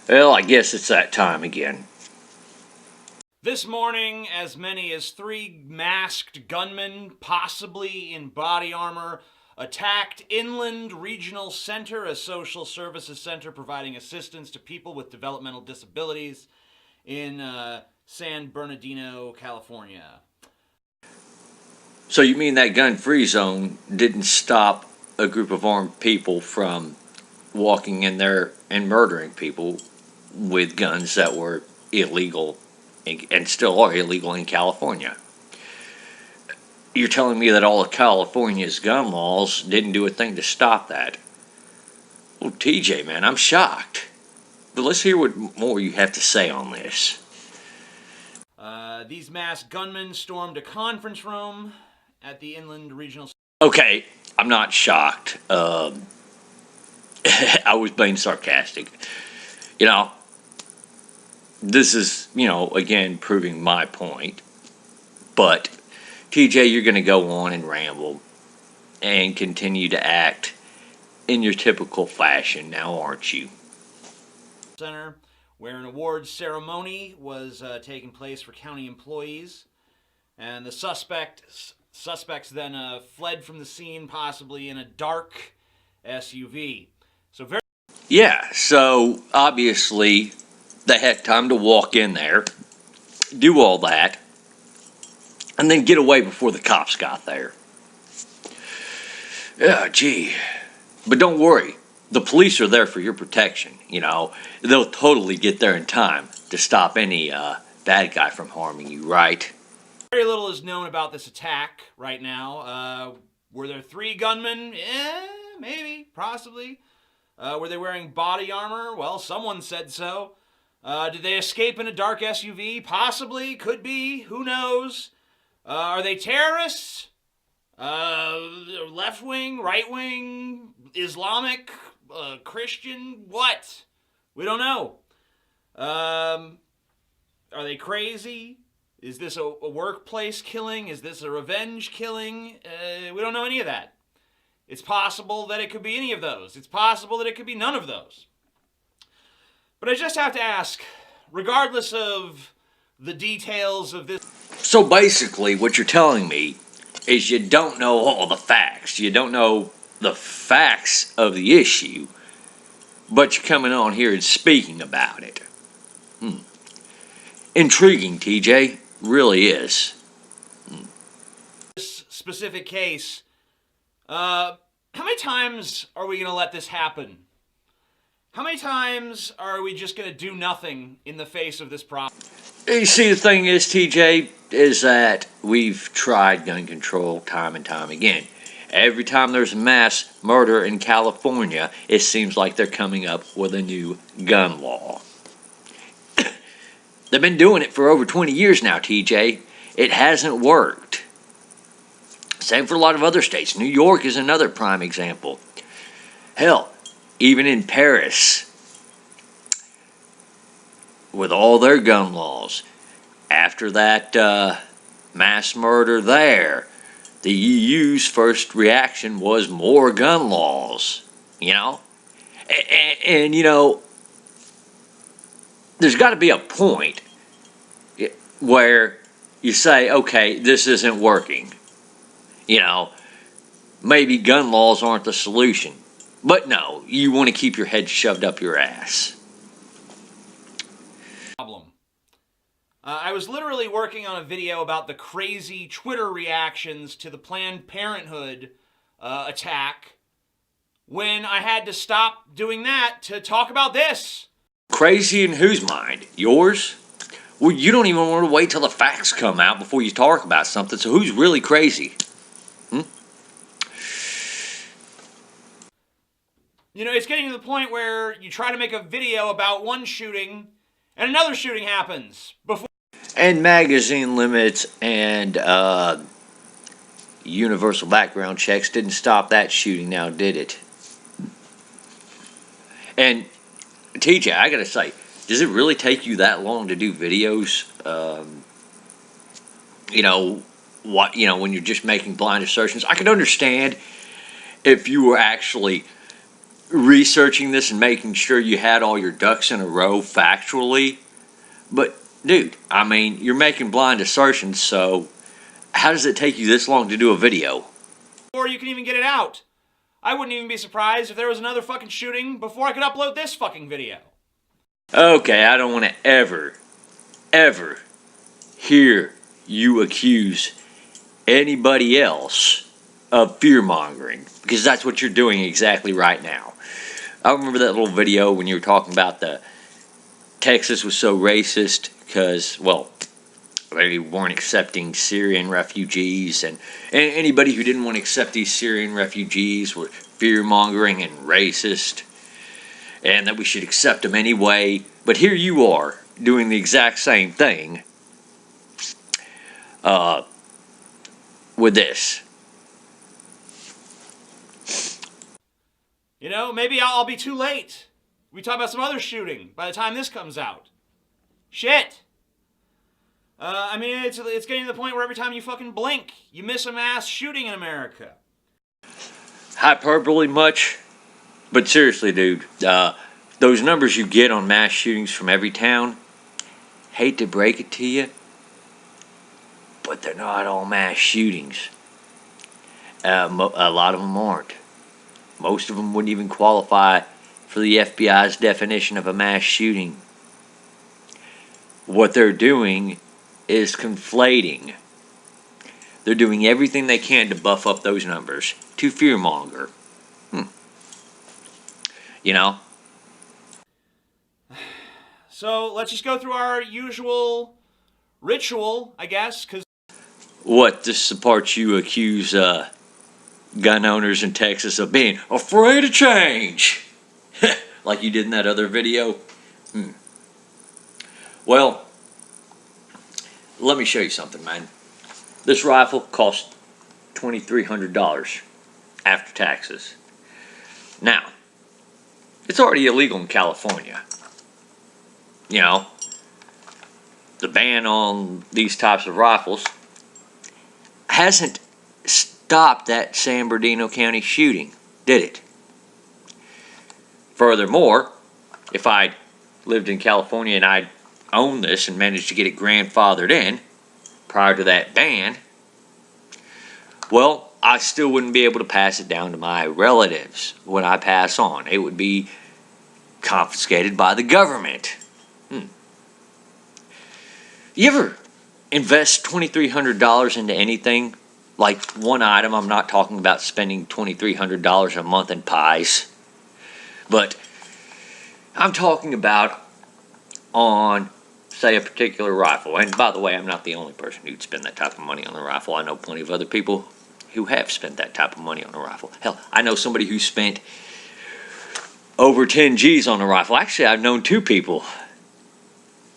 Well, I guess it's that time again. This morning, as many as 3 masked gunmen, possibly in body armor, attacked Inland Regional Center, a social services center providing assistance to people with developmental disabilities in San Bernardino, California. So you mean that gun-free zone didn't stop a group of armed people from walking in there and murdering people with guns that were illegal and still are illegal in California? You're telling me that all of California's gun laws didn't do a thing to stop that? Well, TJ, man, I'm shocked. But let's hear what more you have to say on this. These masked gunmen stormed a conference room at the Inland Regional. Okay, I'm not shocked. I was being sarcastic. You know, this is, again, proving my point. But, TJ, you're going to go on and ramble and continue to act in your typical fashion now, aren't you? Center, where an awards ceremony was taking place for county employees, and the suspects then fled from the scene, possibly in a dark SUV. Yeah, so obviously they had time to walk in there, do all that, and then get away before the cops got there. Yeah, gee. But don't worry, the police are there for your protection, They'll totally get there in time to stop any bad guy from harming you, right? Very little is known about this attack right now. Were there 3 gunmen? Maybe, possibly. Were they wearing body armor? Well, someone said so. Did they escape in a dark SUV? Possibly, could be, who knows? Are they terrorists? Left wing, right wing, Islamic, Christian, what? We don't know. Are they crazy? Is this a workplace killing? Is this a revenge killing? We don't know any of that. It's possible that it could be any of those. It's possible that it could be none of those. But I just have to ask, regardless of the details of this. So basically, what you're telling me is you don't know all the facts. You don't know the facts of the issue, but you're coming on here and speaking about it. Intriguing, TJ. Really is. This specific case, how many times are we going to let this happen? How many times are we just going to do nothing in the face of this problem? You see, the thing is, TJ, is that we've tried gun control time and time again. Every time there's mass murder in California, it seems like they're coming up with a new gun law. They've been doing it for over 20 years now, TJ. It hasn't worked. Same for a lot of other states. New York is another prime example. Hell, even in Paris, with all their gun laws, after that mass murder there, the EU's first reaction was more gun laws, And there's got to be a point where you say, okay, this isn't working. Maybe gun laws aren't the solution. But no, you want to keep your head shoved up your ass. I was literally working on a video about the crazy Twitter reactions to the Planned Parenthood attack when I had to stop doing that to talk about this. Crazy in whose mind? Yours? Well, you don't even want to wait till the facts come out before you talk about something, so who's really crazy? It's getting to the point where you try to make a video about one shooting and another shooting happens before. And magazine limits and universal background checks didn't stop that shooting now, did it? And TJ, I gotta say, does it really take you that long to do videos? When you're just making blind assertions? I could understand if you were actually researching this and making sure you had all your ducks in a row factually. But, dude, I mean, you're making blind assertions, so how does it take you this long to do a video? Before you can even get it out. I wouldn't even be surprised if there was another fucking shooting before I could upload this fucking video. Okay, I don't want to ever hear you accuse anybody else of fear-mongering, because that's what you're doing exactly right now. I remember that little video when you were talking about the Texas was so racist because, well, they weren't accepting Syrian refugees, and anybody who didn't want to accept these Syrian refugees were fear-mongering and racist, and that we should accept them anyway. But here you are doing the exact same thing with this. You know, maybe I'll be too late. We talk about some other shooting by the time this comes out. Shit. I mean, it's getting to the point where every time you fucking blink, you miss a mass shooting in America. Hyperbole much? But seriously, dude, those numbers you get on mass shootings from every town, hate to break it to you, but they're not all mass shootings. A lot of them aren't. Most of them wouldn't even qualify for the FBI's definition of a mass shooting. What they're doing is conflating. They're doing everything they can to buff up those numbers, to fearmonger. You know? So let's just go through our usual ritual, I guess, because... What, this is the part you accuse gun owners in Texas of being afraid of change? Like you did in that other video? Well, let me show you something, man. This rifle cost $2,300 after taxes. Now, it's already illegal in California. You know, the ban on these types of rifles hasn't stopped that San Bernardino County shooting, did it? Furthermore, if I'd lived in California and I'd owned this and managed to get it grandfathered in prior to that ban, well, I still wouldn't be able to pass it down to my relatives when I pass on. It would be confiscated by the government. You ever invest $2,300 into anything? Like one item, I'm not talking about spending $2,300 a month in pies. But I'm talking about on, say, a particular rifle. And by the way, I'm not the only person who'd spend that type of money on a rifle. I know plenty of other people who have spent that type of money on a rifle. Hell, I know somebody who spent over 10 G's on a rifle. Actually, I've known two people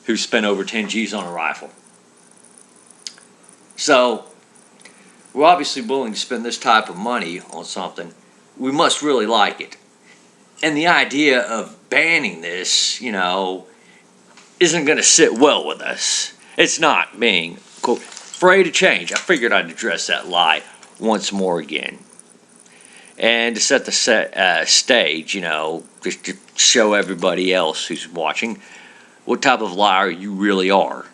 who spent over 10 G's on a rifle. So, we're obviously willing to spend this type of money on something. We must really like it. And the idea of banning this, you know, isn't going to sit well with us. It's not being, quote, afraid of change. I figured I'd address that lie once more again. And to set the stage, you know, just to show everybody else who's watching what type of liar you really are.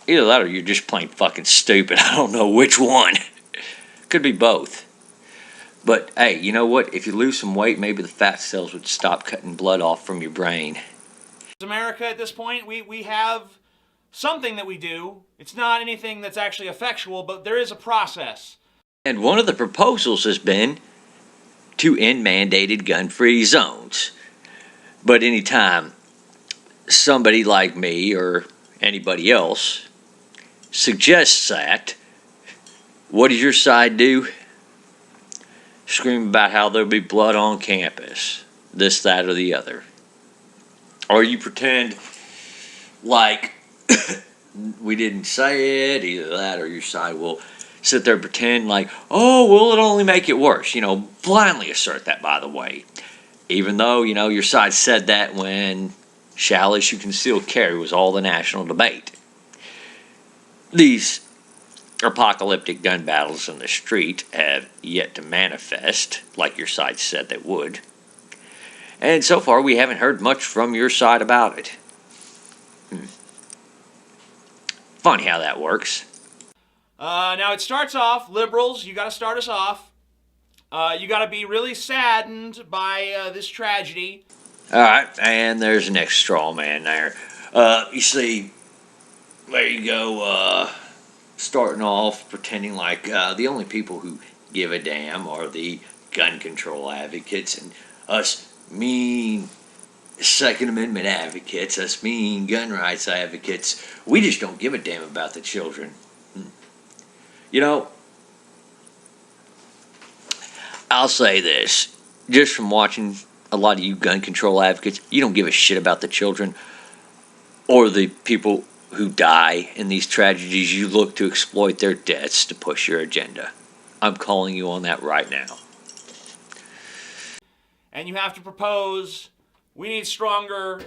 Either that or you're just plain fucking stupid. I don't know which one. Could be both. But, hey, you know what? If you lose some weight, maybe the fat cells would stop cutting blood off from your brain. America at this point, we have something that we do. It's not anything that's actually effectual, but there is a process. And one of the proposals has been to end mandated gun-free zones. But anytime somebody like me or anybody else suggests that, what does your side do? Scream about how there'll be blood on campus, this, that, or the other. Or you pretend like we didn't say it, either that or your side will sit there and pretend like, oh, well, it'll only make it worse. You know, blindly assert that, by the way. Even though, you know, your side said that when shall issue concealed carry was all the national debate. These apocalyptic gun battles in the street have yet to manifest, like your side said they would. And so far, we haven't heard much from your side about it. Funny how that works. Now it starts off, liberals, you got to start us off. You got to be really saddened by this tragedy. All right, and there's the next straw man there. You see, there you go. Starting off pretending like the only people who give a damn are the gun control advocates and us mean Second Amendment advocates, us mean gun rights advocates. We just don't give a damn about the children. You know, I'll say this, just from watching a lot of you gun control advocates, you don't give a shit about the children or the people who die in these tragedies. You look to exploit their deaths to push your agenda. I'm calling you on that right now. And you have to propose, we need stronger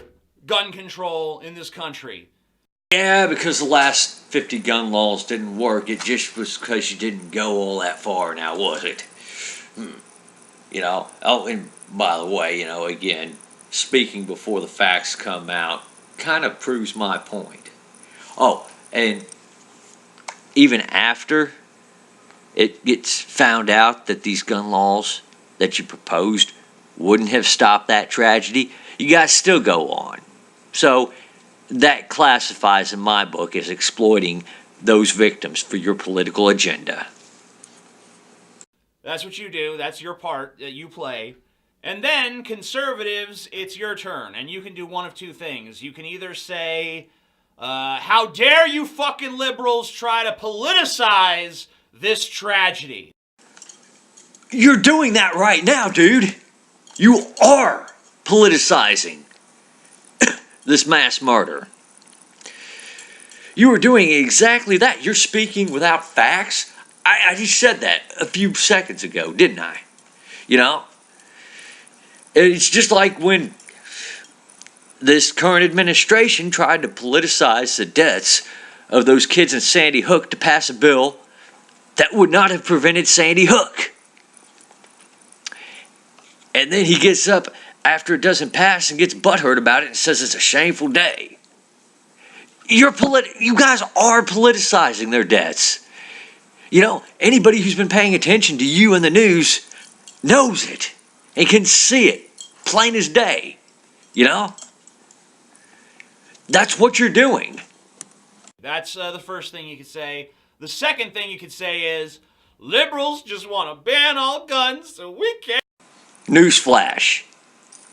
gun control in this country. Yeah, because the last 50 gun laws didn't work. It just was because you didn't go all that far now, was it? You know, oh, and by the way, you know, again, speaking before the facts come out kind of proves my point. Oh, and even after it gets found out that these gun laws that you proposed wouldn't have stopped that tragedy, you guys still go on. So that classifies in my book as exploiting those victims for your political agenda. That's what you do. That's your part that you play. And then, conservatives, it's your turn. And you can do one of two things. You can either say, how dare you fucking liberals try to politicize this tragedy? You're doing that right now, dude. You are politicizing this mass murder. You are doing exactly that. You're speaking without facts. I just said that a few seconds ago, didn't I? You know? It's just like when this current administration tried to politicize the deaths of those kids in Sandy Hook to pass a bill that would not have prevented Sandy Hook. And then he gets up after it doesn't pass and gets butthurt about it and says it's a shameful day. You guys are politicizing their deaths. You know, anybody who's been paying attention to you in the news knows it and can see it plain as day. You know? That's what you're doing. That's the first thing you could say. The second thing you could say is, liberals just want to ban all guns so we can't. Newsflash.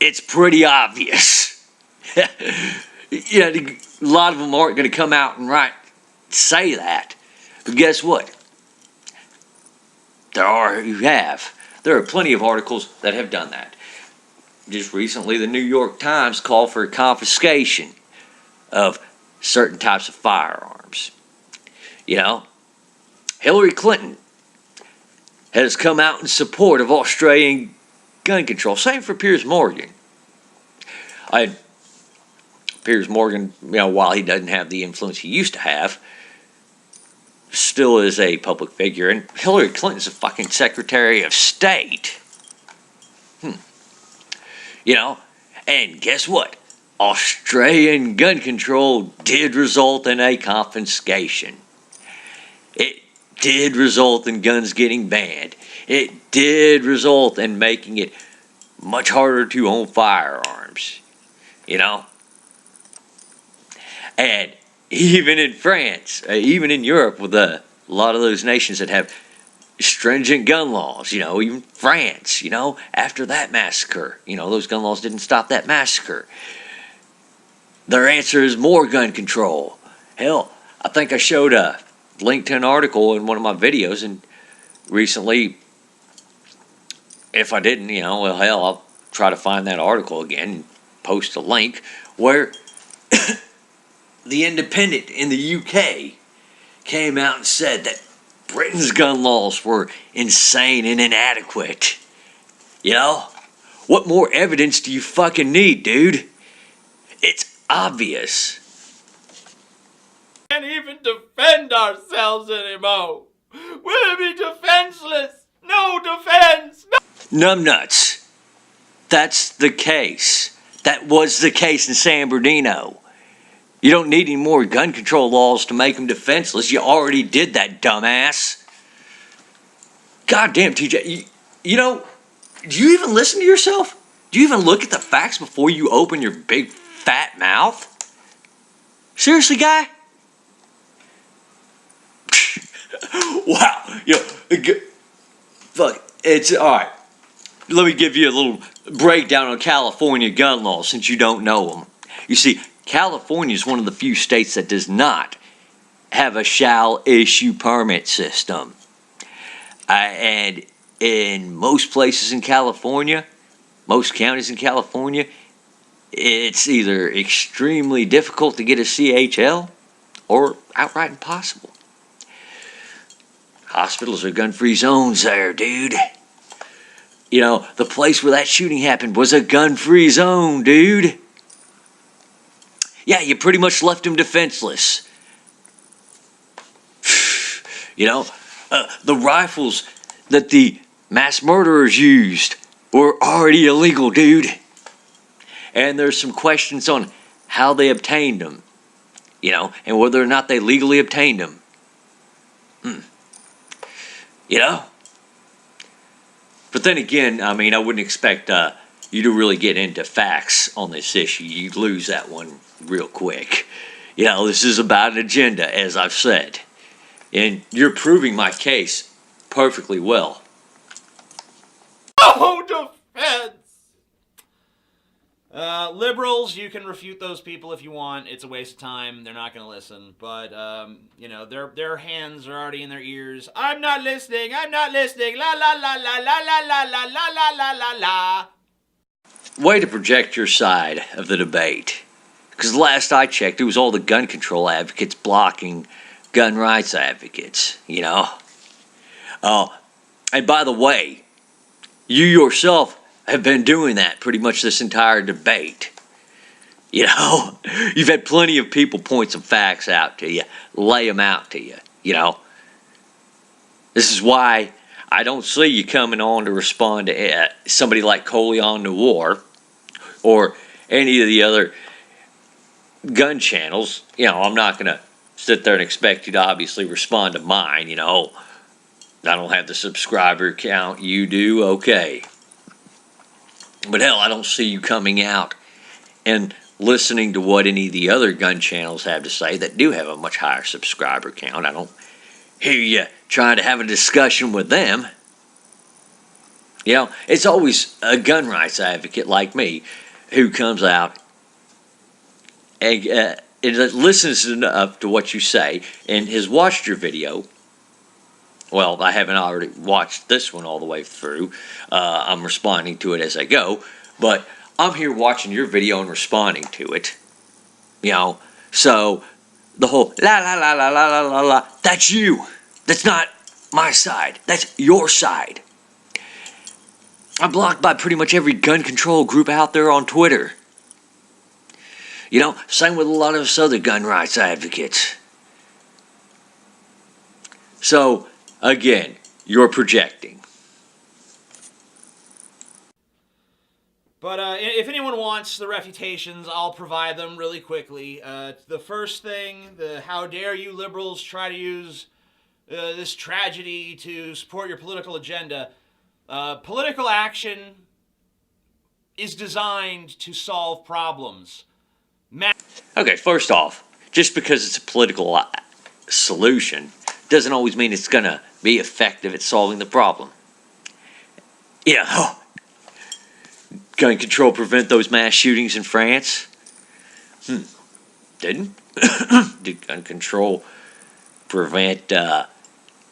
It's pretty obvious. Yeah, a lot of them aren't going to come out and say that. But guess what? There are plenty of articles that have done that. Just recently, the New York Times called for confiscation of certain types of firearms. You know, Hillary Clinton has come out in support of Australian gun control. Same for Piers Morgan. Piers Morgan, you know, while he doesn't have the influence he used to have, still is a public figure. And Hillary Clinton's a fucking Secretary of State. You know, and guess what? Australian gun control did result in a confiscation. It did result in guns getting banned. It did result in making it much harder to own firearms. You know? And even in France, even in Europe, with a lot of those nations that have stringent gun laws, you know, even France, you know, after that massacre, you know, those gun laws didn't stop that massacre. Their answer is more gun control. Hell, I think I showed a link to an article in one of my videos, and recently, if I didn't, you know, well, hell, I'll try to find that article again and post a link where the Independent in the UK came out and said that Britain's gun laws were insane and inadequate. You know? What more evidence do you fucking need, dude? It's obvious. We can't even defend ourselves anymore. We'll be defenseless. No defense. No. Numbnuts. That's the case. That was the case in San Bernardino. You don't need any more gun control laws to make them defenseless. You already did that, dumbass. Goddamn, TJ. You know, do you even listen to yourself? Do you even look at the facts before you open your big fat mouth? Seriously, guy? Wow. Fuck. It's all right. Let me give you a little breakdown on California gun laws since you don't know them. You see, California is one of the few states that does not have a shall issue permit system. And in most places in California, most counties in California, it's either extremely difficult to get a CHL or outright impossible. Hospitals are gun-free zones there, dude. You know, the place where that shooting happened was a gun-free zone, dude. Yeah, you pretty much left him defenseless. You know, the rifles that the mass murderers used were already illegal, dude. And there's some questions on how they obtained them, you know, and whether or not they legally obtained them. You know? But then again, I mean, I wouldn't expect you to really get into facts on this issue. You'd lose that one real quick. You know, this is about an agenda, as I've said. And you're proving my case perfectly well. Oh, defense! Liberals, you can refute those people if you want. It's a waste of time. They're not going to listen. But, you know, their hands are already in their ears. I'm not listening. I'm not listening. La, la, la, la, la, la, la, la, la, la, la, la, la. Way to project your side of the debate. Because last I checked, it was all the gun control advocates blocking gun rights advocates, you know? Oh, and by the way, you yourself have been doing that pretty much this entire debate. You know, you've had plenty of people point some facts out to you, lay them out to you, you know. This is why I don't see you coming on to respond to somebody like Coleon Noir or any of the other gun channels. You know, I'm not going to sit there and expect you to obviously respond to mine, you know. I don't have the subscriber count you do, okay. But hell, I don't see you coming out and listening to what any of the other gun channels have to say that do have a much higher subscriber count. I don't hear you trying to have a discussion with them. You know, it's always a gun rights advocate like me who comes out and listens enough to what you say and has watched your video. Well, I haven't already watched this one all the way through. I'm responding to it as I go. But I'm here watching your video and responding to it. You know, so the whole la la la la la la la la, that's you. That's not my side. That's your side. I'm blocked by pretty much every gun control group out there on Twitter. You know, same with a lot of us other gun rights advocates. So, again, you're projecting. But if anyone wants the refutations, I'll provide them really quickly. The first thing, how dare you liberals try to use this tragedy to support your political agenda. Political action is designed to solve problems. Okay, first off, just because it's a political solution doesn't always mean it's going to be effective at solving the problem. You know, gun control prevent those mass shootings in France? Didn't? Did gun control prevent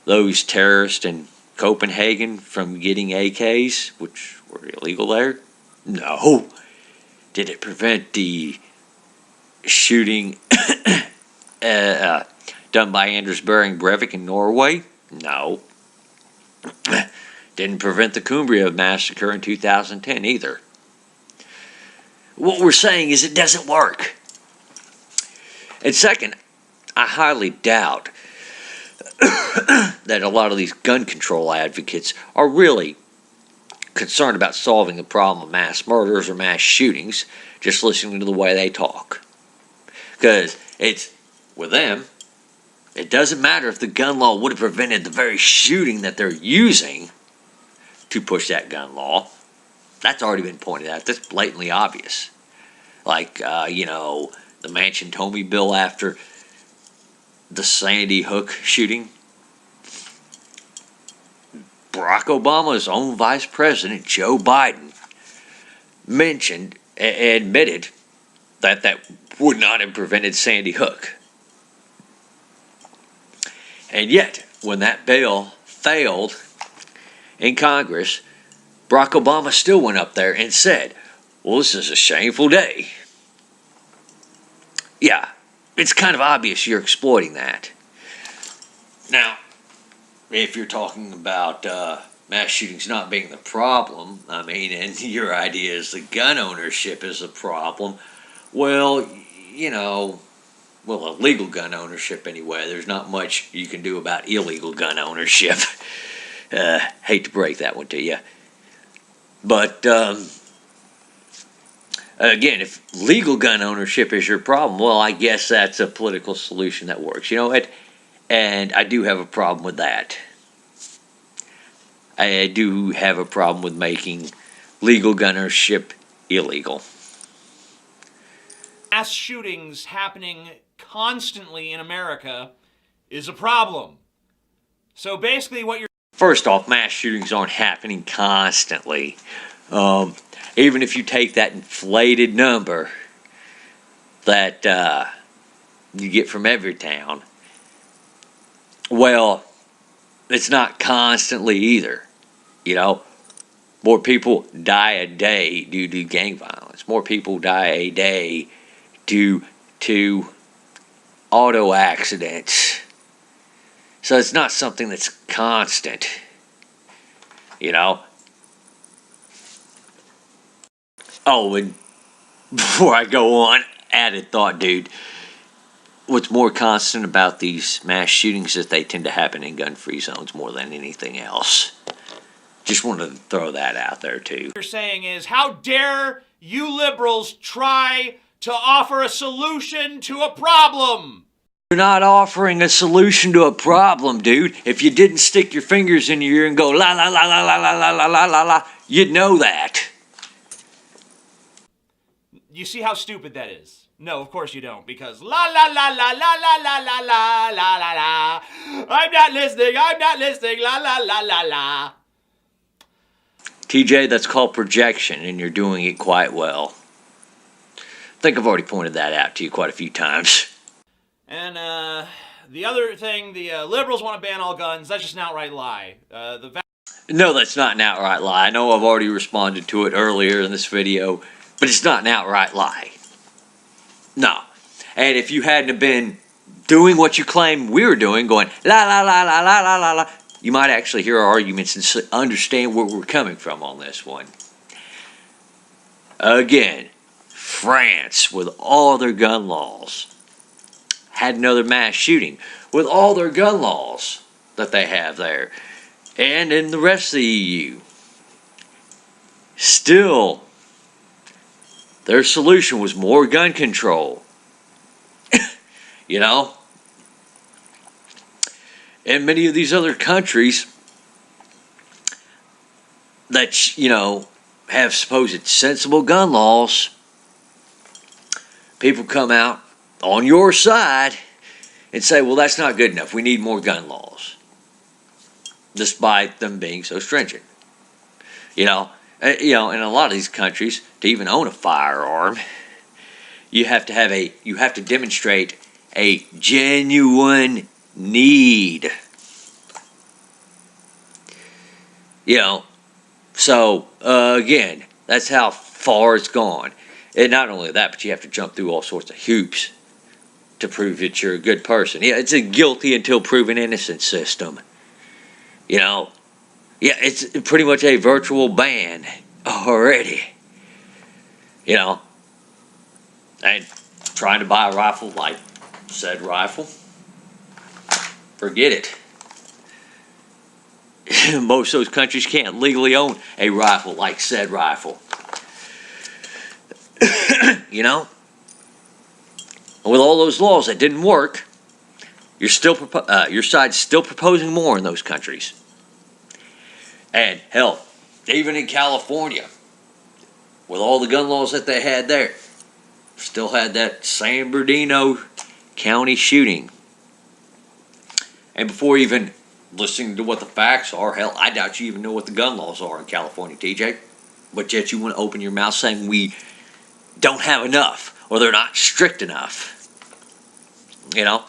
those terrorists in Copenhagen from getting AKs, which were illegal there? No. Did it prevent the shooting done by Anders Behring Breivik in Norway? No. Didn't prevent the Cumbria massacre in 2010 either. What we're saying is it doesn't work. And second, I highly doubt that a lot of these gun control advocates are really concerned about solving the problem of mass murders or mass shootings just listening to the way they talk. Because it's, with them, it doesn't matter if the gun law would have prevented the very shooting that they're using to push that gun law. That's already been pointed out. That's blatantly obvious. Like, the Manchin-Tomey bill after the Sandy Hook shooting. Barack Obama's own vice president, Joe Biden, admitted that would not have prevented Sandy Hook. And yet, when that bill failed in Congress, Barack Obama still went up there and said, well, this is a shameful day. Yeah, it's kind of obvious you're exploiting that. Now, if you're talking about mass shootings not being the problem, and your idea is the gun ownership is the problem, well, illegal gun ownership anyway. There's not much you can do about illegal gun ownership. Hate to break that one to you. But, again, if legal gun ownership is your problem, well, I guess that's a political solution that works. And I do have a problem with that. I do have a problem with making legal gun ownership illegal. Mass shootings happening constantly in America is a problem. So basically what you're... First off, mass shootings aren't happening constantly. Even if you take that inflated number that you get from every town, well, it's not constantly either. More people die a day due to gang violence. More people die a day due to auto accidents. So it's not something that's constant. Oh, and before I go on, added thought, dude. What's more constant about these mass shootings is they tend to happen in gun-free zones more than anything else. Just wanted to throw that out there, too. What you're saying is, how dare you liberals try to offer a solution to a problem? You're not offering a solution to a problem, dude. If you didn't stick your fingers in your ear and go la la la la la la la la la la la, you'd know that. You see how stupid that is? No, of course you don't, because la la la la la la la la la la la la. I'm not listening, la la la la la. TJ, that's called projection, and you're doing it quite well. I think I've already pointed that out to you quite a few times. And the other thing, the liberals want to ban all guns. That's just an outright lie. No, that's not an outright lie. I know I've already responded to it earlier in this video, but it's not an outright lie. No. And if you hadn't have been doing what you claim we were doing, going la la la la la la la la, you might actually hear our arguments and understand where we're coming from on this one. Again, France, with all their gun laws, had another mass shooting with all their gun laws that they have there. And in the rest of the EU. Still, their solution was more gun control. And many of these other countries that, have supposed sensible gun laws, people come out on your side and say, well, that's not good enough. We need more gun laws. Despite them being so stringent. In a lot of these countries, to even own a firearm, you have to demonstrate a genuine need. So again, that's how far it's gone. And not only that, but you have to jump through all sorts of hoops to prove that you're a good person. Yeah, it's a guilty until proven innocent system. Yeah, it's pretty much a virtual ban already. And trying to buy a rifle like said rifle, forget it. most of those countries can't legally own a rifle like said rifle. You know? With all those laws that didn't work, your side's still proposing more in those countries. And hell, even in California, with all the gun laws that they had there, still had that San Bernardino County shooting. And before even listening to what the facts are, hell, I doubt you even know what the gun laws are in California, TJ. But yet you want to open your mouth saying we don't have enough, or they're not strict enough. You know?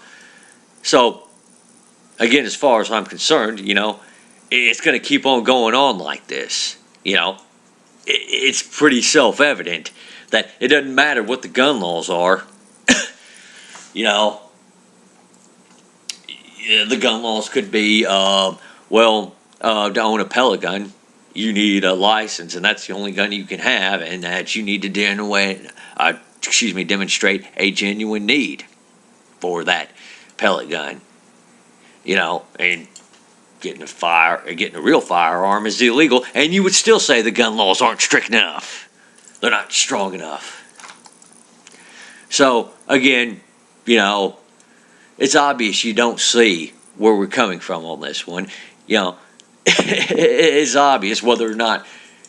So, again, as far as I'm concerned, you know, it's going to keep on going on like this. You know? It's pretty self-evident that it doesn't matter what the gun laws are. You know, the gun laws could be, to own a pellet gun, you need a license, and that's the only gun you can have, and that you need to demonstrate a genuine need for that pellet gun. You know, and getting a real firearm is illegal, and you would still say the gun laws aren't strict enough. They're not strong enough. So, again, you know, it's obvious you don't see where we're coming from on this one. You know, it's obvious whether or not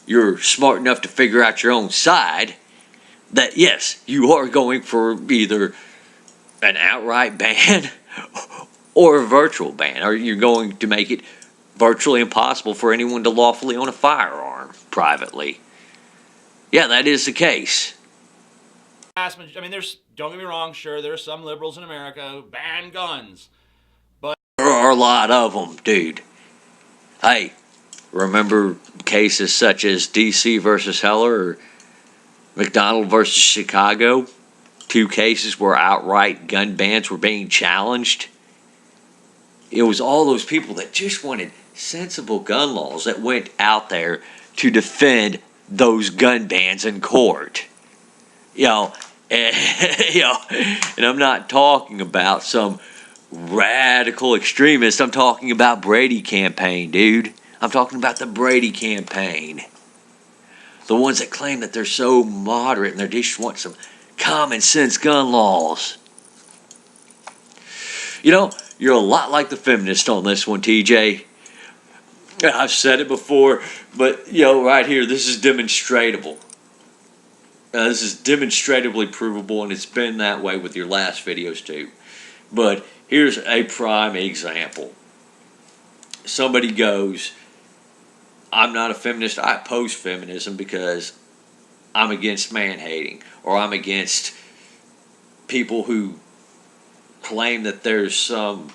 you're smart enough to figure out your own side that, yes, you are going for either an outright ban or a virtual ban, or you're going to make it virtually impossible for anyone to lawfully own a firearm privately. Yeah, that is the case. I mean, don't get me wrong, sure, there's some liberals in America who ban guns. But there are a lot of them, dude. Hey, remember cases such as D.C. versus Heller or McDonald versus Chicago? 2 cases where outright gun bans were being challenged. It was all those people that just wanted sensible gun laws that went out there to defend those gun bans in court. You know, and, and I'm not talking about some radical extremist. I'm talking about Brady campaign, dude. I'm talking about the Brady campaign. The ones that claim that they're so moderate and they just want some common sense gun laws. You know, you're a lot like the feminist on this one, TJ. I've said it before, but, you know, right here, this is demonstratable. This is demonstratably provable, and it's been that way with your last videos, too. But here's a prime example. Somebody goes, I'm not a feminist, I oppose feminism because I'm against man-hating, or I'm against people who claim that there's some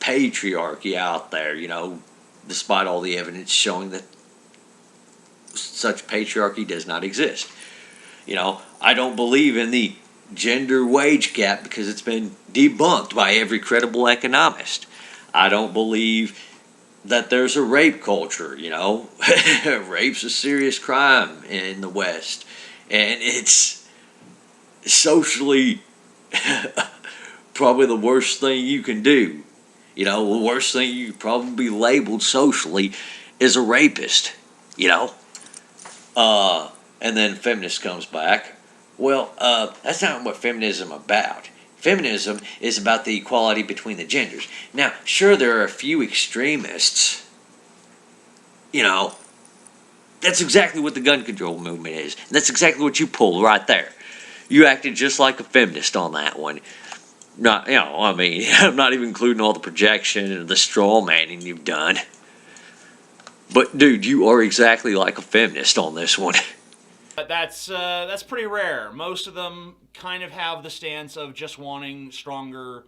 patriarchy out there, you know, despite all the evidence showing that such patriarchy does not exist. You know, I don't believe in the gender wage gap because it's been debunked by every credible economist. I don't believe that there's a rape culture, you know. Rape's a serious crime in the West, and it's socially probably the worst thing you can do. You know, the worst thing you could probably be labeled socially is a rapist, you know. And then feminist comes back. Well, that's not what feminism is about. Feminism is about the equality between the genders. Now, sure, there are a few extremists. You know, that's exactly what the gun control movement is. And that's exactly what you pulled right there. You acted just like a feminist on that one. Not, you know, I mean, I'm not even including all the projection and the straw manning you've done. But, dude, you are exactly like a feminist on this one. that's pretty rare. Most of them kind of have the stance of just wanting stronger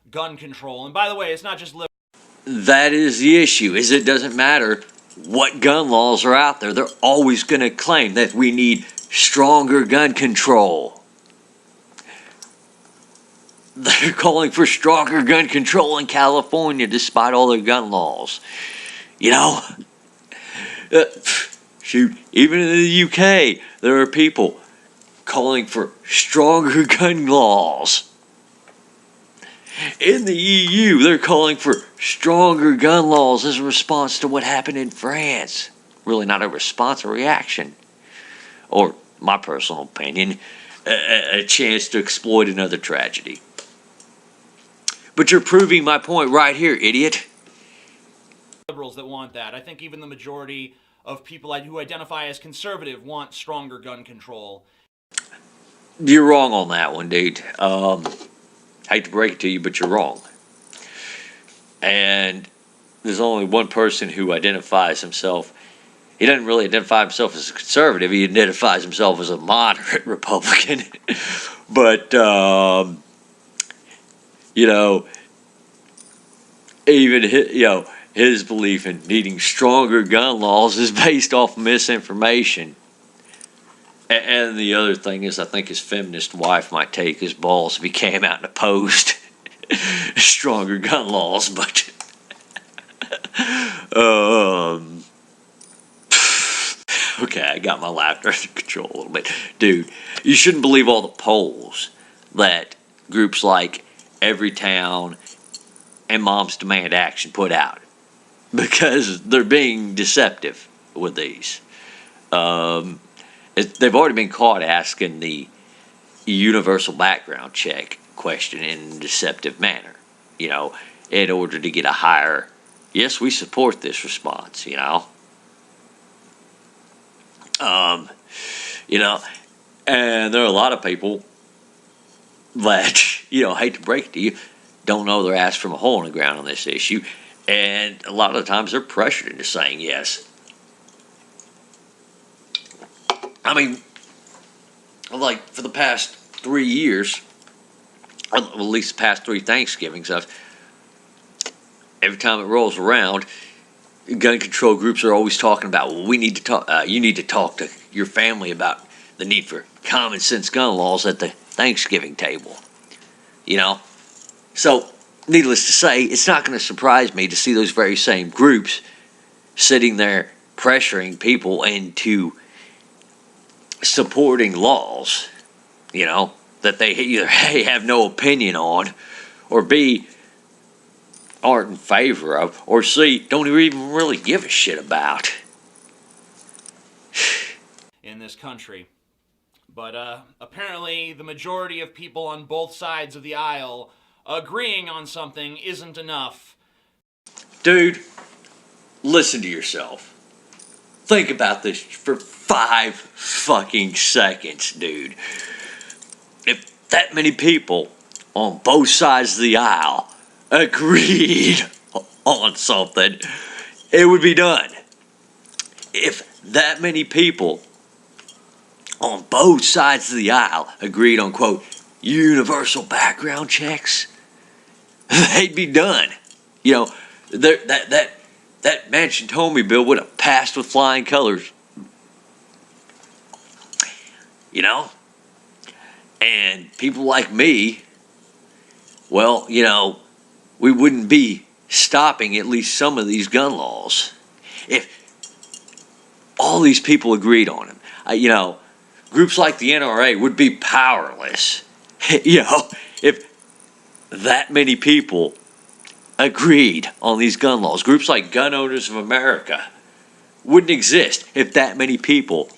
gun control. And by the way, it's not just liberals. That is the issue, is it doesn't matter what gun laws are out there. They're always going to claim that we need stronger gun control. They're calling for stronger gun control in California despite all their gun laws. You know? Shoot, even in the UK, there are people calling for stronger gun laws. In the EU, they're calling for stronger gun laws as a response to what happened in France. Really not a response, a reaction. Or, my personal opinion, a chance to exploit another tragedy. But you're proving my point right here, idiot. Liberals that want that. I think even the majority of people who identify as conservative want stronger gun control. You're wrong on that one, dude. Hate to break it to you, but you're wrong. And there's only one person who identifies himself. He doesn't really identify himself as a conservative. He identifies himself as a moderate Republican. But, even his belief in needing stronger gun laws is based off misinformation. And the other thing is, I think his feminist wife might take his balls if he came out and opposed stronger gun laws, but okay, I got my laughter under control a little bit. Dude, you shouldn't believe all the polls that groups like Everytown and Moms Demand Action put out, because they're being deceptive with these. They've already been caught asking the universal background check question in a deceptive manner, in order to get a higher, yes, we support this response, and there are a lot of people that, hate to break it to you, don't know their ass from a hole in the ground on this issue, and a lot of the times they're pressured into saying yes. I mean, like, for the past 3 years, or at least the past 3 Thanksgivings, every time it rolls around, gun control groups are always talking about, well, we need to talk. You need to talk to your family about the need for common sense gun laws at the Thanksgiving table. So, needless to say, it's not going to surprise me to see those very same groups sitting there pressuring people into supporting laws, that they either A, have no opinion on, or B, aren't in favor of, or C, don't even really give a shit about. In this country. But apparently the majority of people on both sides of the aisle agreeing on something isn't enough. Dude, listen to yourself. Think about this for 5 fucking seconds, dude. If that many people on both sides of the aisle agreed on something, it would be done. If that many people on both sides of the aisle agreed on, quote, universal background checks, they'd be done. That Manchin-Tomy bill would have passed with flying colors. And people like me, well, we wouldn't be stopping at least some of these gun laws if all these people agreed on them. Groups like the NRA would be powerless. If that many people agreed on these gun laws. Groups like Gun Owners of America wouldn't exist if that many people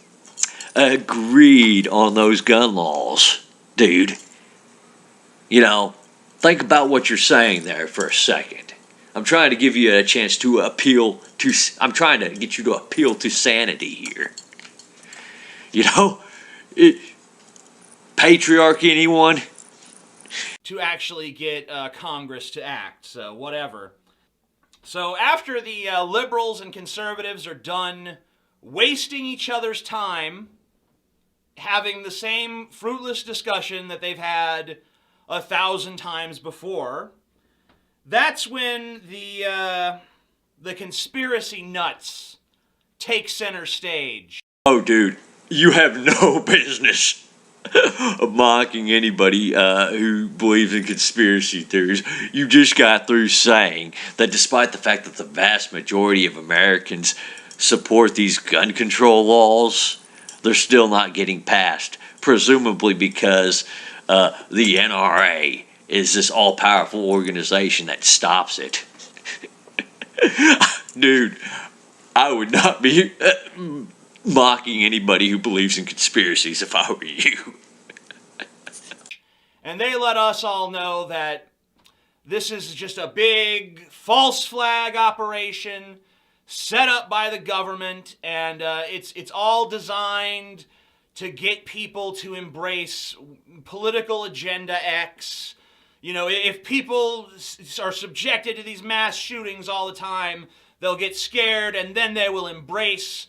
agreed on those gun laws, dude. Think about what you're saying there for a second. I'm trying to give you a chance to I'm trying to get you to appeal to sanity here. Patriarchy, anyone? To actually get Congress to act, so whatever. So after the liberals and conservatives are done wasting each other's time, having the same fruitless discussion that they've had 1,000 times before, that's when the conspiracy nuts take center stage. Oh, dude, you have no business mocking anybody who believes in conspiracy theories. You just got through saying that despite the fact that the vast majority of Americans support these gun control laws, they're still not getting passed, presumably because the NRA is this all-powerful organization that stops it. Dude, I would not be mocking anybody who believes in conspiracies if I were you. And they let us all know that this is just a big false flag operation set up by the government, and it's all designed to get people to embrace political agenda X. You know, if people are subjected to these mass shootings all the time, they'll get scared, and then they will embrace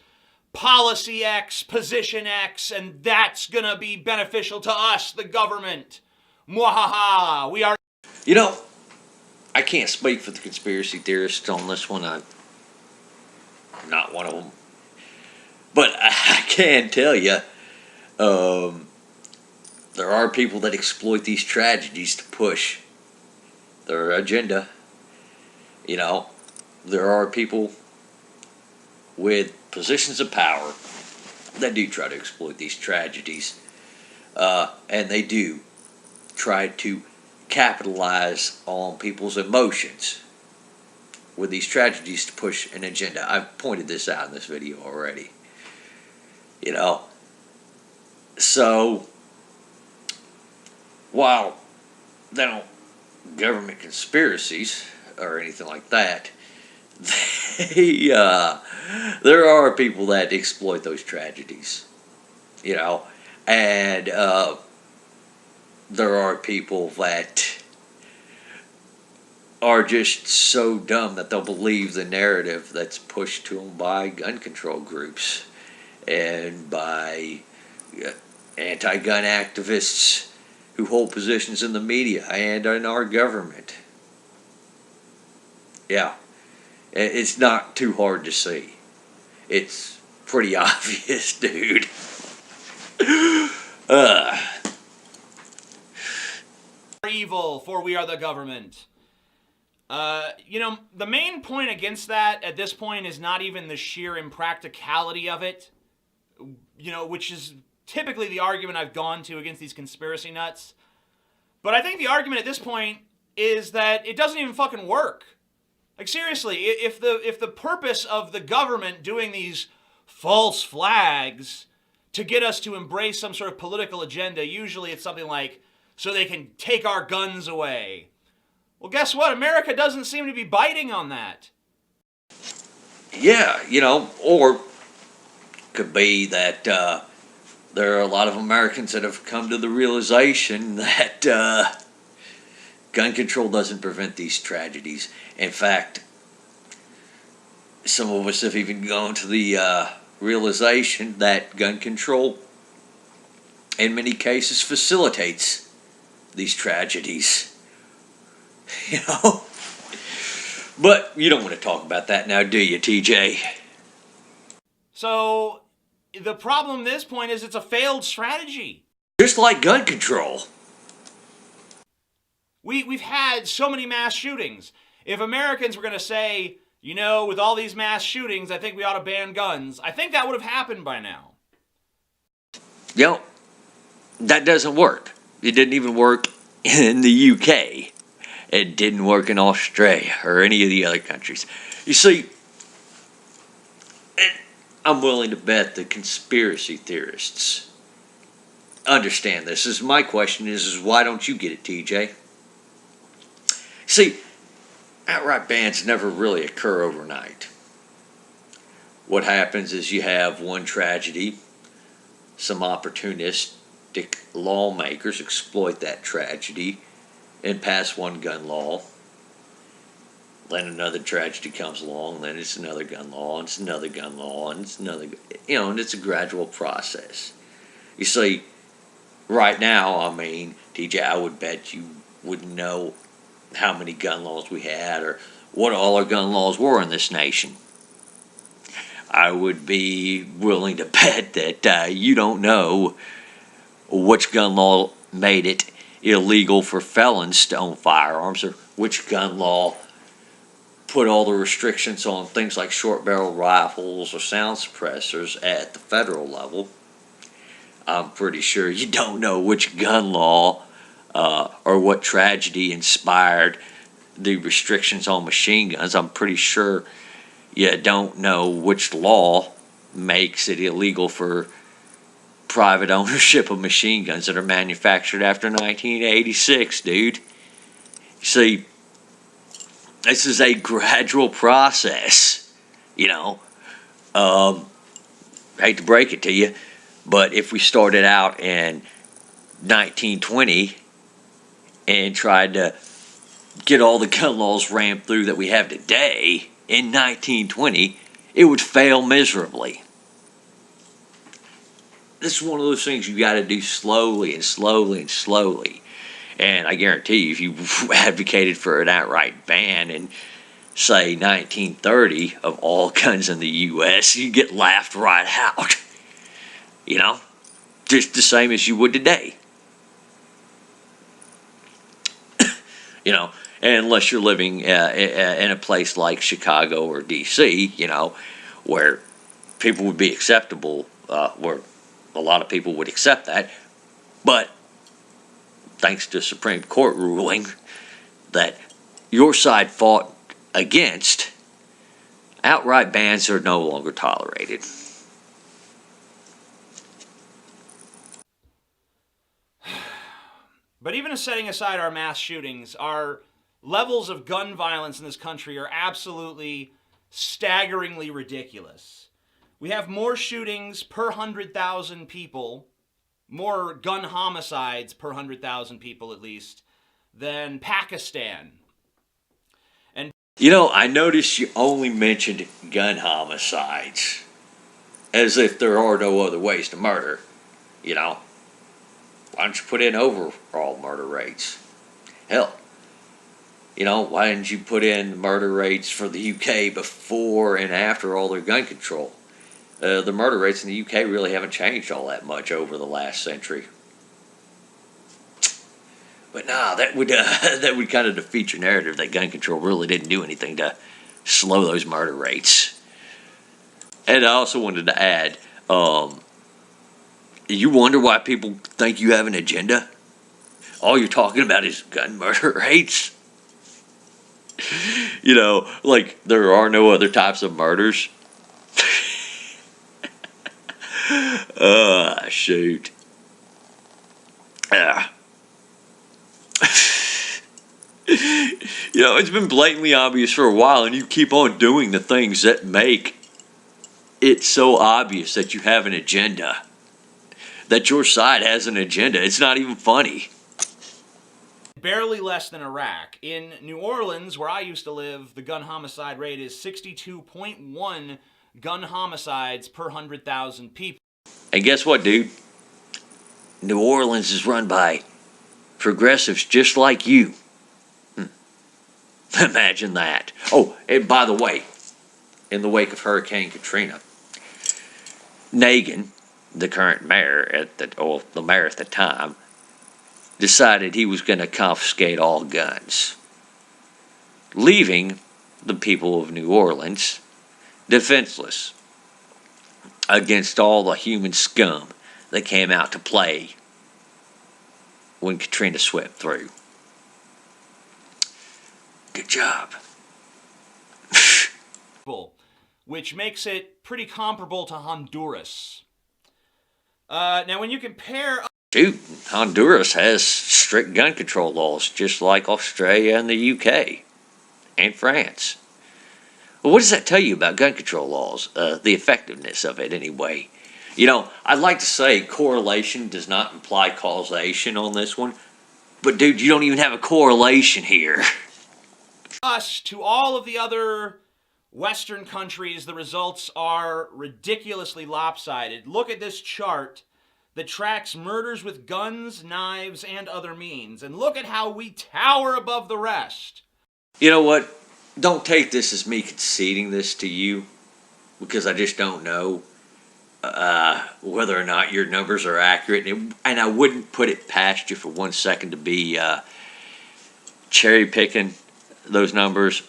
policy X, position X, and that's gonna be beneficial to us, the government. Mwahaha, we are. You know, I can't speak for the conspiracy theorists on this one. I'm not one of them. But I can tell you, there are people that exploit these tragedies to push their agenda. You know, there are people with positions of power that do try to exploit these tragedies. And they do try to capitalize on people's emotions with these tragedies to push an agenda. I've pointed this out in this video already. You know, so while they don't government conspiracies or anything like that, there are people that exploit those tragedies, you know, and there are people that are just so dumb that they'll believe the narrative that's pushed to them by gun control groups and by anti-gun activists who hold positions in the media and in our government. Yeah, it's not too hard to see. It's pretty obvious, dude. Evil, for we are the government. You know, the main point against that at this point is not even the sheer impracticality of it, you know, which is typically the argument I've gone to against these conspiracy nuts. But I think the argument at this point is that it doesn't even fucking work. Like, seriously, if the purpose of the government doing these false flags to get us to embrace some sort of political agenda, usually it's something like, so they can take our guns away. Well, guess what? America doesn't seem to be biting on that. Yeah, you know, or could be that there are a lot of Americans that have come to the realization that gun control doesn't prevent these tragedies. In fact, some of us have even gone to the realization that gun control, in many cases, facilitates these tragedies. You know? But you don't want to talk about that now, do you, TJ? So, the problem at this point is it's a failed strategy. Just like gun control. We've had so many mass shootings. If Americans were going to say, you know, with all these mass shootings, I think we ought to ban guns, I think that would have happened by now. You know, that doesn't work. It didn't even work in the UK. It didn't work in Australia or any of the other countries. You see, I'm willing to bet the conspiracy theorists understand this. My question is why don't you get it, TJ? See, outright bans never really occur overnight. What happens is you have one tragedy, some opportunistic lawmakers exploit that tragedy and pass one gun law. Then another tragedy comes along, then it's another gun law, and it's another gun law, and it's another, you know, and it's a gradual process. You see, right now, I mean, TJ, I would bet you wouldn't know how many gun laws we had or what all our gun laws were in this nation. I would be willing to bet that you don't know which gun law made it illegal for felons to own firearms, or which gun law put all the restrictions on things like short barrel rifles or sound suppressors at the federal level. I'm pretty sure you don't know which gun law or what tragedy inspired the restrictions on machine guns. I'm pretty sure you don't know which law makes it illegal for private ownership of machine guns that are manufactured after 1986, dude. See, this is a gradual process, you know. Hate to break it to you, but if we started out in 1920 and tried to get all the gun laws rammed through that we have today in 1920, it would fail miserably. This is one of those things you got to do slowly and slowly and slowly. And I guarantee you, if you advocated for an outright ban in, say, 1930 of all guns in the U.S., you get laughed right out. You know? Just the same as you would today. You know? And unless you're living in a place like Chicago or D.C., you know, where people would be acceptable, where a lot of people would accept that. But thanks to Supreme Court ruling that your side fought against, outright bans are no longer tolerated. But even setting aside our mass shootings, our levels of gun violence in this country are absolutely staggeringly ridiculous. We have more shootings per 100,000 people, more gun homicides per 100,000 people at least, than Pakistan. And you know, I noticed you only mentioned gun homicides as if there are no other ways to murder. You know, why don't you put in overall murder rates? Hell, you know, why didn't you put in murder rates for the UK before and after all their gun control? The murder rates in the UK really haven't changed all that much over the last century. But nah, that would kind of defeat your narrative that gun control really didn't do anything to slow those murder rates. And I also wanted to add, you wonder why people think you have an agenda? All you're talking about is gun murder rates. You know, like there are no other types of murders. Shoot. You know, it's been blatantly obvious for a while, and you keep on doing the things that make it so obvious that you have an agenda. That your side has an agenda. It's not even funny. barely less than Iraq. In New Orleans, where I used to live, the gun homicide rate is 62.1 gun homicides per 100,000 people. And guess what, dude? New Orleans is run by progressives just like you. Imagine that. Oh, and by the way, in the wake of Hurricane Katrina, Nagin, the current mayor the mayor at the time, decided he was going to confiscate all guns, leaving the people of New Orleans defenseless against all the human scum that came out to play when Katrina swept through. Good job. Which makes it pretty comparable to Honduras. Now, when you compare... Dude, Honduras has strict gun control laws, just like Australia and the UK and France. Well, what does that tell you about gun control laws? The effectiveness of it, anyway. You know, I'd like to say correlation does not imply causation on this one, but dude, you don't even have a correlation here. Us to all of the other Western countries, the results are ridiculously lopsided. Look at this chart that tracks murders with guns, knives, and other means, and look at how we tower above the rest. You know what? Don't take this as me conceding this to you, because I just don't know whether or not your numbers are accurate, and I wouldn't put it past you for 1 second to be cherry picking those numbers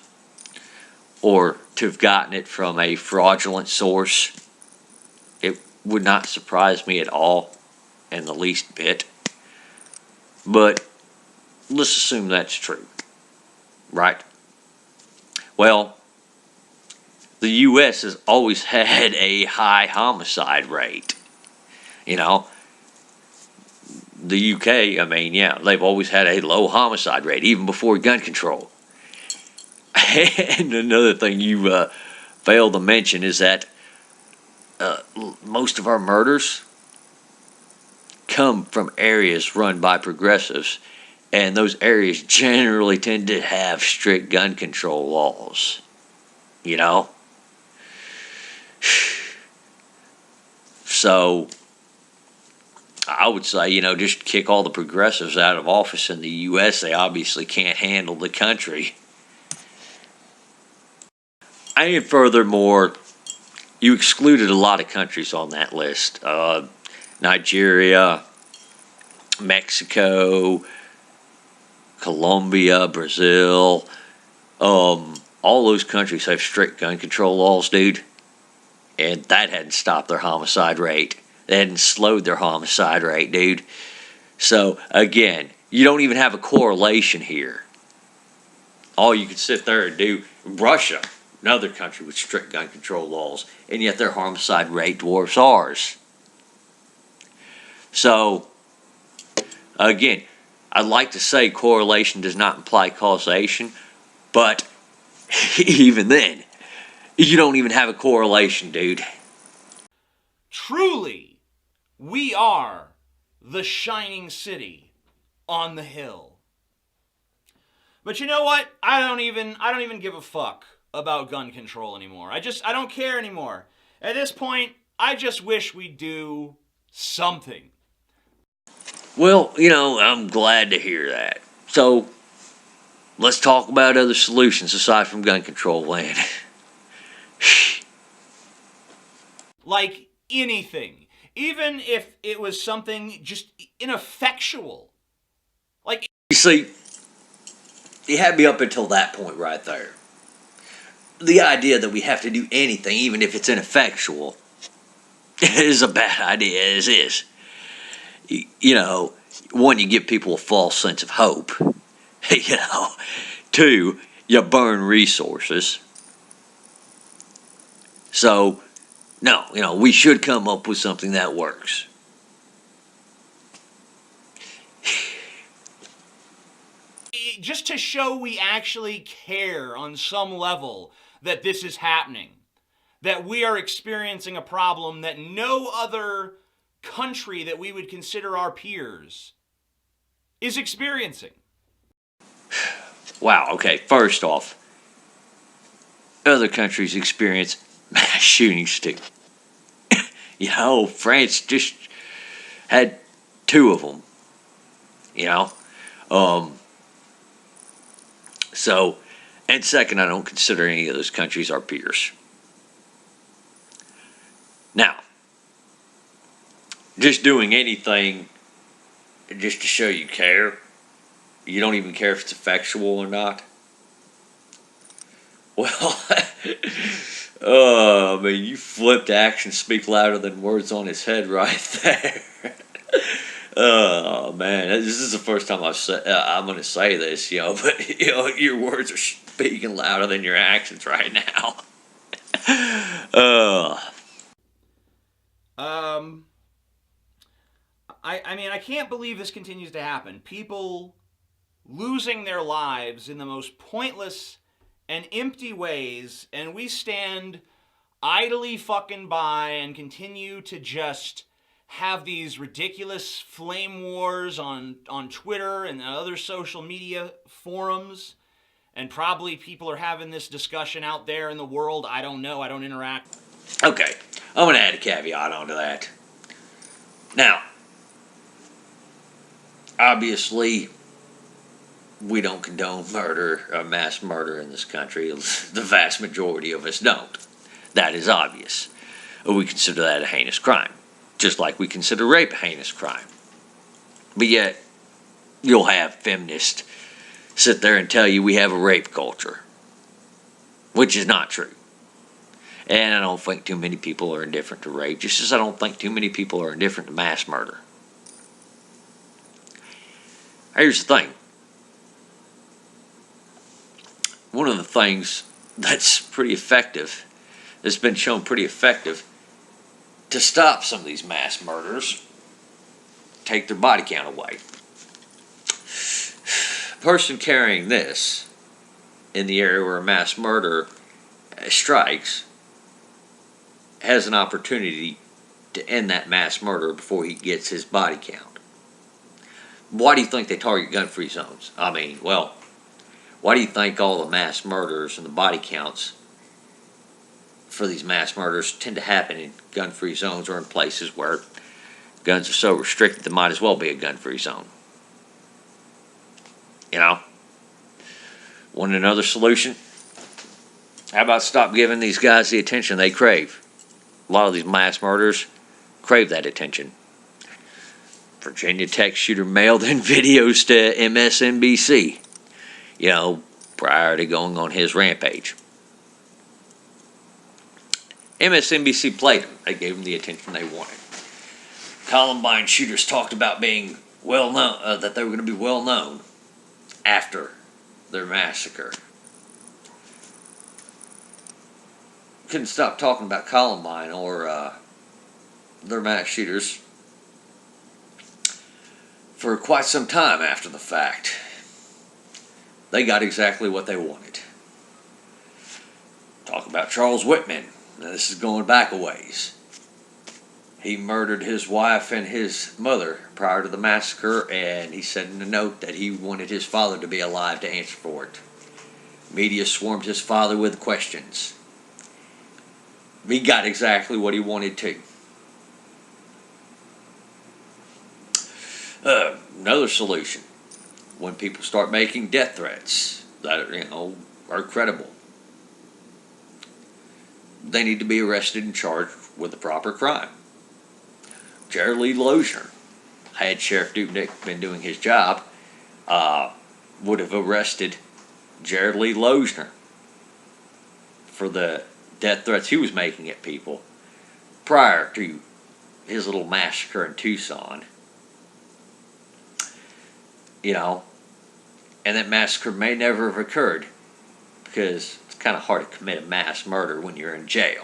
or to have gotten it from a fraudulent source. It would not surprise me at all in the least bit. But let's assume that's true. right? Well, the U.S. has always had a high homicide rate. You know, the UK, I mean, yeah, they've always had a low homicide rate, even before gun control. And another thing you failed to mention is that most of our murders come from areas run by progressives, and those areas generally tend to have strict gun control laws. You know? So, I would say, just kick all the progressives out of office in the U.S. They obviously can't handle the country. And furthermore, you excluded a lot of countries on that list. Nigeria, Mexico, Colombia, Brazil. All those countries have strict gun control laws, dude. And that hadn't stopped their homicide rate. They hadn't slowed their homicide rate, dude. So, again, you don't even have a correlation here. All you could sit there and do, Russia, another country with strict gun control laws, and yet their homicide rate dwarfs ours. So, again, I'd like to say correlation does not imply causation, but even then, you don't even have a correlation, dude. Truly, we are the shining city on the hill. But you know what? I don't even give a fuck about gun control anymore. I don't care anymore. At this point, I just wish we'd do something. Well, I'm glad to hear that. So, let's talk about other solutions aside from gun control, Land. Like anything. Even if it was something just ineffectual. Like, you see, you had me up until that point right there. The idea that we have to do anything, even if it's ineffectual, is a bad idea as is. One, you give people a false sense of hope. Two, you burn resources. So, no, we should come up with something that works. Just to show we actually care on some level that this is happening. That we are experiencing a problem that no other country that we would consider our peers is experiencing. Wow, okay, first off, other countries experience mass shootings too. France just had 2 of them. So, and second, I don't consider any of those countries our peers. Now, just doing anything just to show you care, you don't even care if it's effectual or not. Well, you flipped actions speak louder than words on his head right there. Oh man, this is the first time I'm going to say this, but your words are speaking louder than your actions right now. I can't believe this continues to happen. People losing their lives in the most pointless and empty ways, and we stand idly fucking by and continue to just have these ridiculous flame wars on Twitter and other social media forums, and probably people are having this discussion out there in the world. I don't know. I don't interact. Okay, I'm going to add a caveat onto that. Now, obviously, we don't condone murder or mass murder in this country. The vast majority of us don't. That is obvious. We consider that a heinous crime, just like we consider rape a heinous crime. But yet, you'll have feminists sit there and tell you we have a rape culture, which is not true. And I don't think too many people are indifferent to rape, just as I don't think too many people are indifferent to mass murder. Here's the thing. one of the things that's pretty effective, that's been shown pretty effective to stop some of these mass murders, take their body count away. A person carrying this in the area where a mass murder strikes has an opportunity to end that mass murder before he gets his body count. Why do you think they target gun-free zones? I mean, well, why do you think all the mass murders and the body counts for these mass murders tend to happen in gun-free zones or in places where guns are so restricted there might as well be a gun-free zone? You know? Want another solution? How about stop giving these guys the attention they crave? A lot of these mass murders crave that attention. Virginia Tech shooter mailed in videos to MSNBC, prior to going on his rampage. MSNBC played him. They gave him the attention they wanted. Columbine shooters talked about being well known, that they were going to be well known after their massacre. Couldn't stop talking about Columbine or their mass shooters for quite some time after the fact. They got exactly what they wanted. Talk about Charles Whitman. Now, this is going back a ways. He murdered his wife and his mother prior to the massacre, and he said in a note that he wanted his father to be alive to answer for it. Media swarmed his father with questions. He got exactly what he wanted to. Another solution: when people start making death threats that are credible, they need to be arrested and charged with the proper crime. Jared Lee Lochner, had Sheriff Dubnik been doing his job, would have arrested Jared Lee Lochner for the death threats he was making at people prior to his little massacre in Tucson. And that massacre may never have occurred because it's kind of hard to commit a mass murder when you're in jail.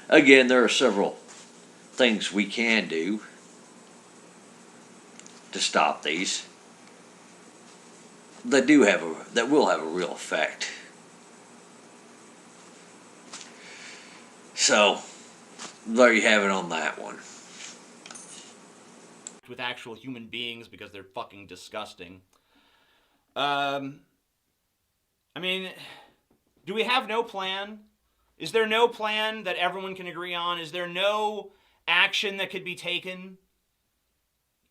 Again, there are several things we can do to stop these that will have a real effect. So, there you have it on that one. With actual human beings because they're fucking disgusting. I mean, do we have no plan? Is there no plan that everyone can agree on? Is there no action that could be taken?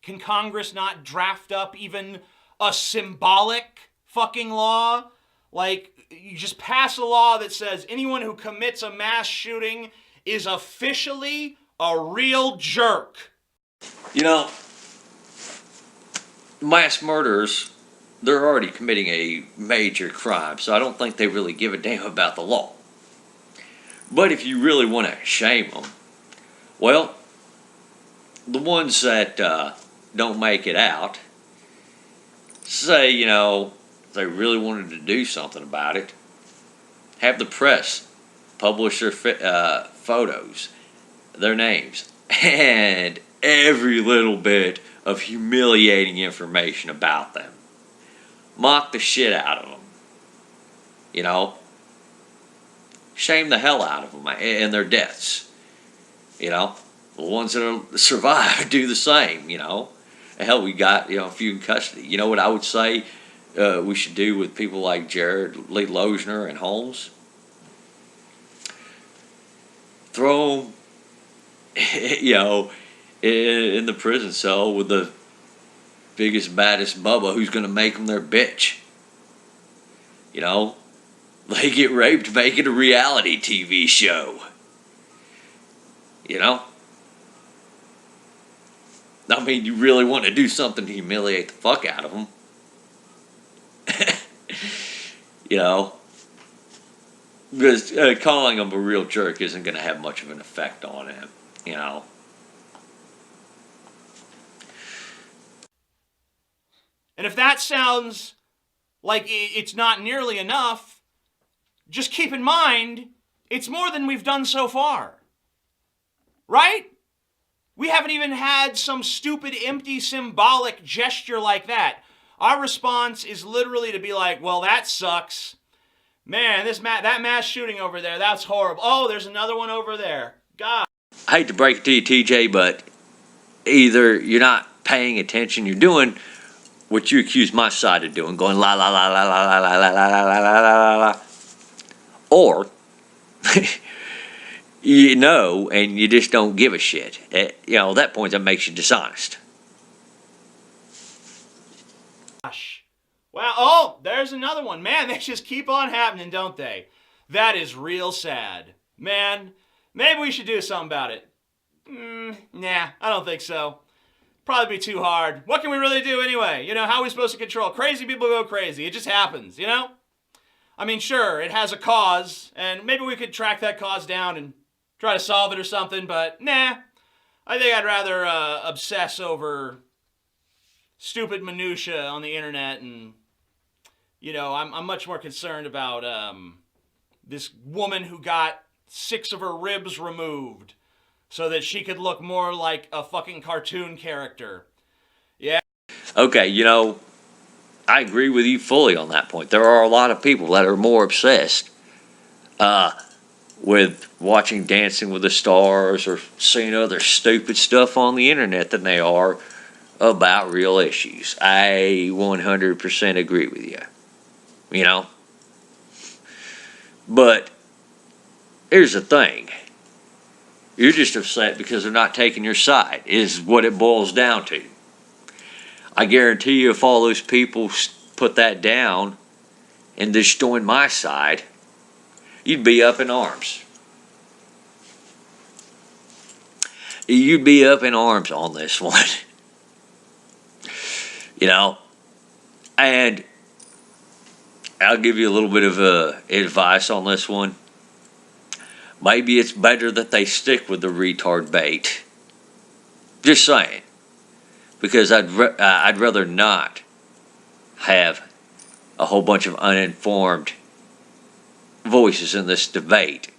Can Congress not draft up even a symbolic fucking law? Like, you just pass a law that says anyone who commits a mass shooting is officially a real jerk. Mass murderers, they're already committing a major crime, so I don't think they really give a damn about the law. But if you really want to shame them, well, the ones that don't make it out, say, if they really wanted to do something about it, have the press publish their photos, their names, and every little bit of humiliating information about them. Mock the shit out of them. Shame the hell out of them and their deaths. The ones that survive do the same, Hell, we got, a few in custody. You know what I would say we should do with people like Jared Lee Lochner and Holmes? Throw them, in the prison cell with the biggest, baddest bubba who's going to make them their bitch. They get raped, make it a reality TV show. I mean, you really want to do something to humiliate the fuck out of them. Because calling him a real jerk isn't going to have much of an effect on him, And if that sounds like it's not nearly enough, just keep in mind, it's more than we've done so far. Right? We haven't even had some stupid, empty, symbolic gesture like that. Our response is literally to be like, well, that sucks. Man, that mass shooting over there, that's horrible. Oh, there's another one over there. God. I hate to break it to you, TJ, but either you're not paying attention, you're doing what you accuse my side of doing, going la la la la la la la la la la la la la, or you know, and you just don't give a shit. At that point, that makes you dishonest. Gosh. Wow. Oh, there's another one. Man, they just keep on happening, don't they? That is real sad. Man, maybe we should do something about it. Nah, I don't think so. Probably be too hard. What can we really do anyway? How are we supposed to control? Crazy people go crazy. It just happens, I mean, sure, it has a cause, and maybe we could track that cause down and try to solve it or something, but nah. I think I'd rather obsess over stupid minutia on the internet, and, I'm much more concerned about this woman who got 6 of her ribs removed so that she could look more like a fucking cartoon character. Yeah. Okay, I agree with you fully on that point. There are a lot of people that are more obsessed with watching Dancing with the Stars or seeing other stupid stuff on the internet than they are about real issues. I 100% agree with you. But here's the thing. You're just upset because they're not taking your side, is what it boils down to. I guarantee you if all those people put that down and just joined my side, you'd be up in arms. You'd be up in arms on this one. And I'll give you a little bit of advice on this one. Maybe it's better that they stick with the retard bait. Just saying. Because I'd rather not have a whole bunch of uninformed voices in this debate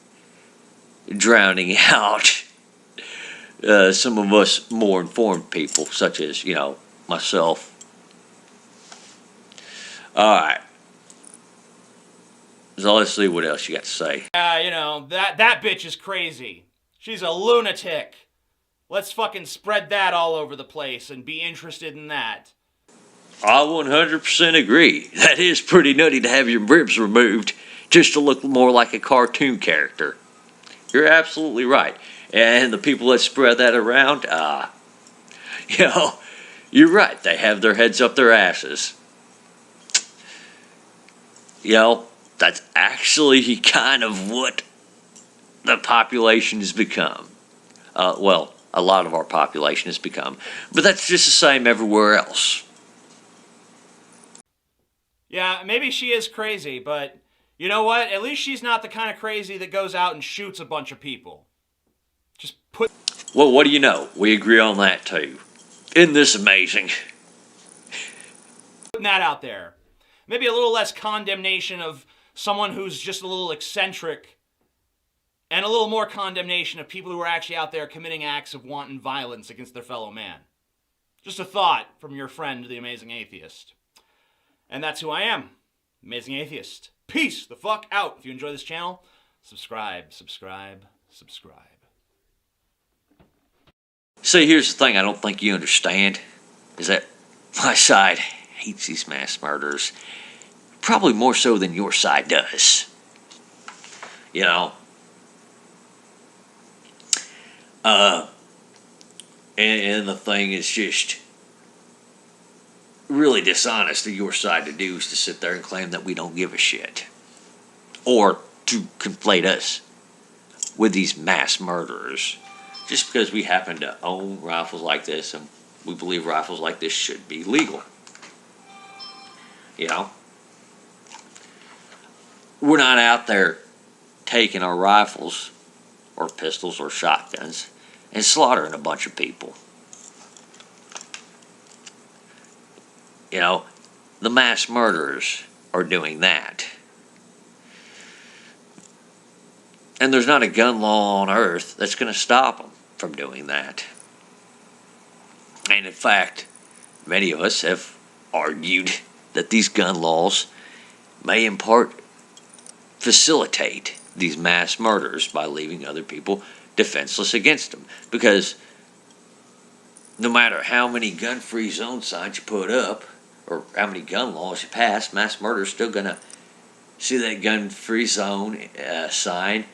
drowning out some of us more informed people, such as, myself. All right. So let's see what else you got to say. That bitch is crazy. She's a lunatic. Let's fucking spread that all over the place and be interested in that. I 100% agree. That is pretty nutty to have your ribs removed just to look more like a cartoon character. You're absolutely right. And the people that spread that around, you're right. They have their heads up their asses. That's actually kind of what the population has become. Well, a lot of our population has become. But that's just the same everywhere else. Yeah, maybe she is crazy, but you know what? At least she's not the kind of crazy that goes out and shoots a bunch of people. Well, what do you know? We agree on that too. Isn't this amazing? Putting that out there. Maybe a little less condemnation of someone who's just a little eccentric, and a little more condemnation of people who are actually out there committing acts of wanton violence against their fellow man. Just a thought from your friend, the Amazing Atheist. And that's who I am, Amazing Atheist. Peace the fuck out. If you enjoy this channel, subscribe, subscribe, subscribe. See, here's the thing I don't think you understand, is that my side hates these mass murders, probably more so than your side does. And the thing is just really dishonest of your side to do is to sit there and claim that we don't give a shit. Or to conflate us with these mass murderers. Just because we happen to own rifles like this and we believe rifles like this should be legal. We're not out there taking our rifles or pistols or shotguns and slaughtering a bunch of people. the mass murderers are doing that. And there's not a gun law on earth that's going to stop them from doing that. And in fact, many of us have argued that these gun laws may in part facilitate these mass murders by leaving other people defenseless against them. Because no matter how many gun-free zone signs you put up, or how many gun laws you pass, mass murder is still going to see that gun-free zone sign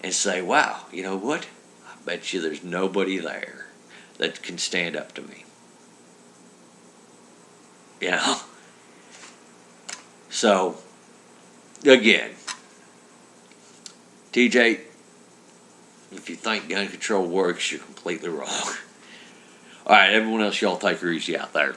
and say, wow, you know what? I bet you there's nobody there that can stand up to me. You know? So, again, TJ, if you think gun control works, you're completely wrong. All right, everyone else, y'all take her easy out there.